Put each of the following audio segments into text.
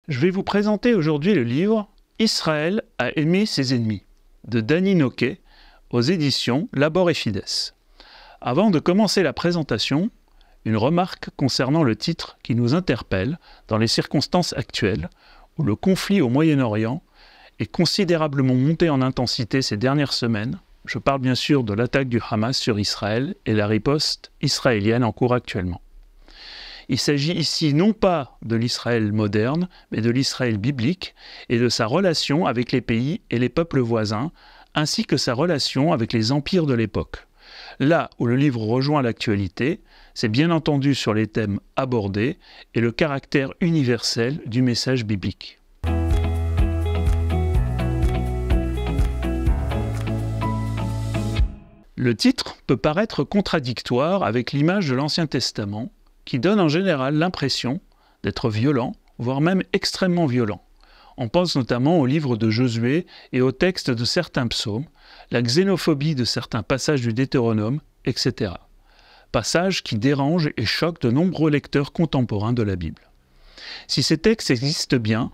Je vais vous présenter aujourd'hui le livre « Israël a aimé ses ennemis » de Danny Noquet aux éditions Labor et Fides. Avant de commencer la présentation, une remarque concernant le titre qui nous interpelle dans les circonstances actuelles où le conflit au Moyen-Orient est considérablement monté en intensité ces dernières semaines. Je parle bien sûr de l'attaque du Hamas sur Israël et la riposte israélienne en cours actuellement. Il s'agit ici non pas de l'Israël moderne, mais de l'Israël biblique et de sa relation avec les pays et les peuples voisins, ainsi que sa relation avec les empires de l'époque. Là où le livre rejoint l'actualité, c'est bien entendu sur les thèmes abordés et le caractère universel du message biblique. Le titre peut paraître contradictoire avec l'image de l'Ancien Testament, qui donne en général l'impression d'être violent, voire même extrêmement violent. On pense notamment au livre de Josué et au texte de certains psaumes, la xénophobie de certains passages du Deutéronome, etc. Passages qui dérangent et choquent de nombreux lecteurs contemporains de la Bible. Si ces textes existent bien,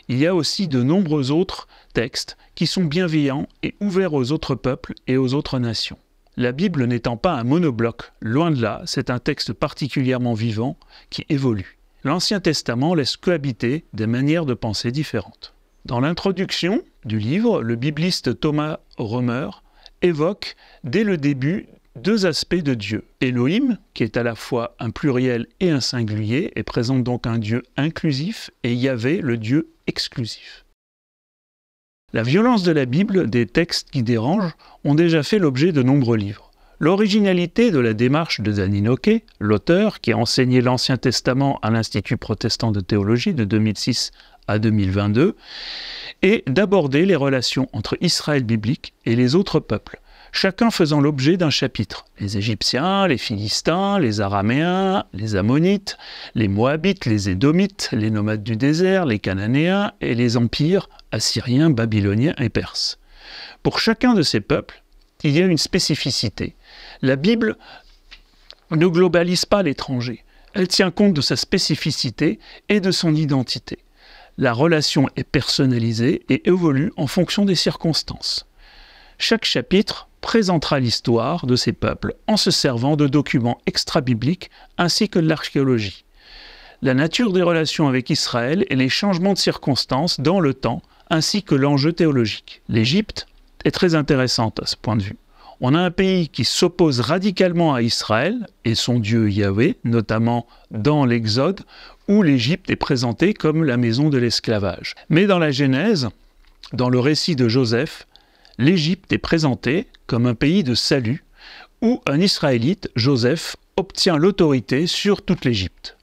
il y a aussi de nombreux autres textes qui sont bienveillants et ouverts aux autres peuples et aux autres nations. La Bible n'étant pas un monobloc, loin de là, c'est un texte particulièrement vivant qui évolue. L'Ancien Testament laisse cohabiter des manières de penser différentes. Dans l'introduction du livre, le bibliste Thomas Romer évoque dès le début deux aspects de Dieu. Elohim, qui est à la fois un pluriel et un singulier, et présente donc un Dieu inclusif, et Yahvé, le Dieu exclusif. La violence de la Bible, des textes qui dérangent, ont déjà fait l'objet de nombreux livres. L'originalité de la démarche de Danny Noquet, l'auteur qui a enseigné l'Ancien Testament à l'Institut protestant de théologie de 2006 à 2022, est d'aborder les relations entre Israël biblique et les autres peuples, chacun faisant l'objet d'un chapitre. Les Égyptiens, les Philistins, les Araméens, les Ammonites, les Moabites, les Édomites, les nomades du désert, les Cananéens et les empires assyriens, babyloniens et perses. Pour chacun de ces peuples, il y a une spécificité. La Bible ne globalise pas l'étranger. Elle tient compte de sa spécificité et de son identité. La relation est personnalisée et évolue en fonction des circonstances. Chaque chapitre présentera l'histoire de ces peuples en se servant de documents extra-bibliques ainsi que de l'archéologie. La nature des relations avec Israël et les changements de circonstances dans le temps ainsi que l'enjeu théologique. L'Égypte est très intéressante à ce point de vue. On a un pays qui s'oppose radicalement à Israël et son Dieu Yahvé, notamment dans l'Exode, où l'Égypte est présentée comme la maison de l'esclavage. Mais dans la Genèse, dans le récit de Joseph, l'Égypte est présentée comme un pays de salut, où un Israélite, Joseph, obtient l'autorité sur toute l'Égypte.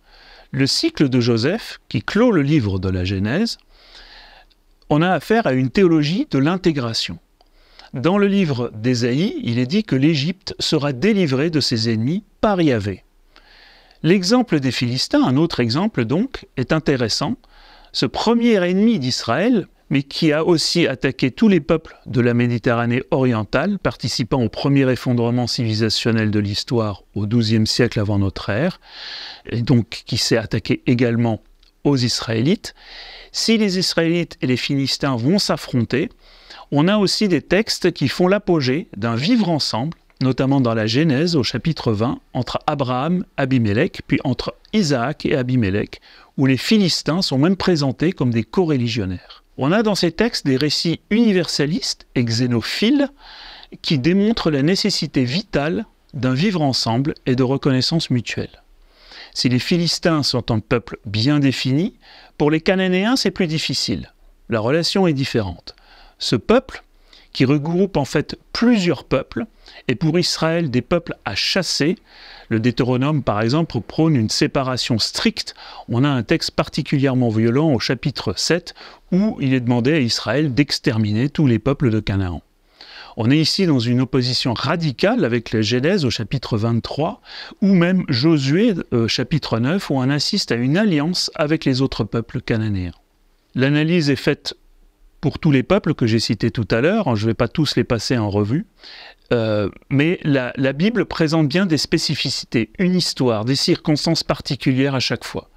Le cycle de Joseph, qui clôt le livre de la Genèse, on a affaire à une théologie de l'intégration. Dans le livre d'Ésaïe, il est dit que l'Égypte sera délivrée de ses ennemis par Yahvé. L'exemple des Philistins, un autre exemple donc, est intéressant. Ce premier ennemi d'Israël, mais qui a aussi attaqué tous les peuples de la Méditerranée orientale, participant au premier effondrement civilisationnel de l'histoire au XIIe siècle avant notre ère, et donc qui s'est attaqué également aux Israélites. Si les Israélites et les Philistins vont s'affronter, on a aussi des textes qui font l'apogée d'un vivre ensemble, notamment dans la Genèse au chapitre 20, entre Abraham et Abimélec, puis entre Isaac et Abimélec, où les Philistins sont même présentés comme des coreligionnaires. On a dans ces textes des récits universalistes et xénophiles qui démontrent la nécessité vitale d'un vivre ensemble et de reconnaissance mutuelle. Si les Philistins sont un peuple bien défini, pour les Cananéens c'est plus difficile. La relation est différente. Ce peuple, qui regroupe en fait plusieurs peuples, est pour Israël des peuples à chasser. Le Deutéronome, par exemple, prône une séparation stricte. On a un texte particulièrement violent au chapitre 7, où il est demandé à Israël d'exterminer tous les peuples de Canaan. On est ici dans une opposition radicale avec la Genèse au chapitre 23, ou même Josué, chapitre 9, où on assiste à une alliance avec les autres peuples cananéens. L'analyse est faite pour tous les peuples que j'ai cités tout à l'heure, je ne vais pas tous les passer en revue, mais la Bible présente bien des spécificités, une histoire, des circonstances particulières à chaque fois.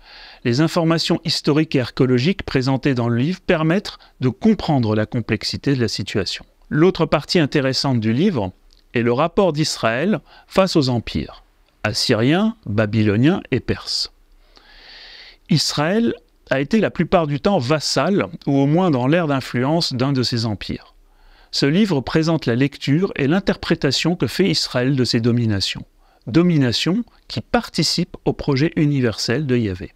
Les informations historiques et archéologiques présentées dans le livre permettent de comprendre la complexité de la situation. L'autre partie intéressante du livre est le rapport d'Israël face aux empires, assyriens, babyloniens et perses. Israël a été la plupart du temps vassal, ou au moins dans l'ère d'influence d'un de ces empires. Ce livre présente la lecture et l'interprétation que fait Israël de ses dominations. Dominations qui participent au projet universel de Yahvé.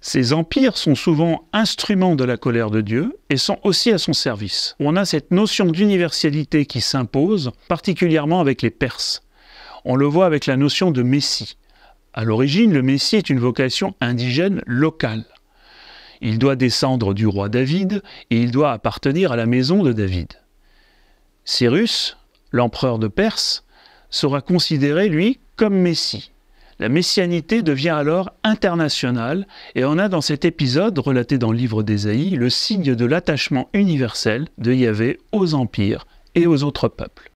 Ces empires sont souvent instruments de la colère de Dieu et sont aussi à son service. On a cette notion d'universalité qui s'impose, particulièrement avec les Perses. On le voit avec la notion de Messie. À l'origine, le Messie est une vocation indigène locale. Il doit descendre du roi David et il doit appartenir à la maison de David. Cyrus, l'empereur de Perse, sera considéré, lui, comme Messie. La messianité devient alors internationale et on a dans cet épisode, relaté dans le livre d'Ésaïe, le signe de l'attachement universel de Yahvé aux empires et aux autres peuples.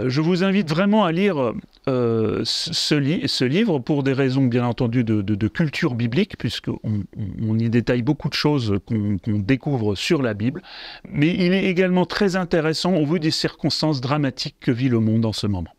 Je vous invite vraiment à lire ce livre pour des raisons bien entendu de culture biblique, puisqu'on y détaille beaucoup de choses qu'on découvre sur la Bible, mais il est également très intéressant au vu des circonstances dramatiques que vit le monde en ce moment.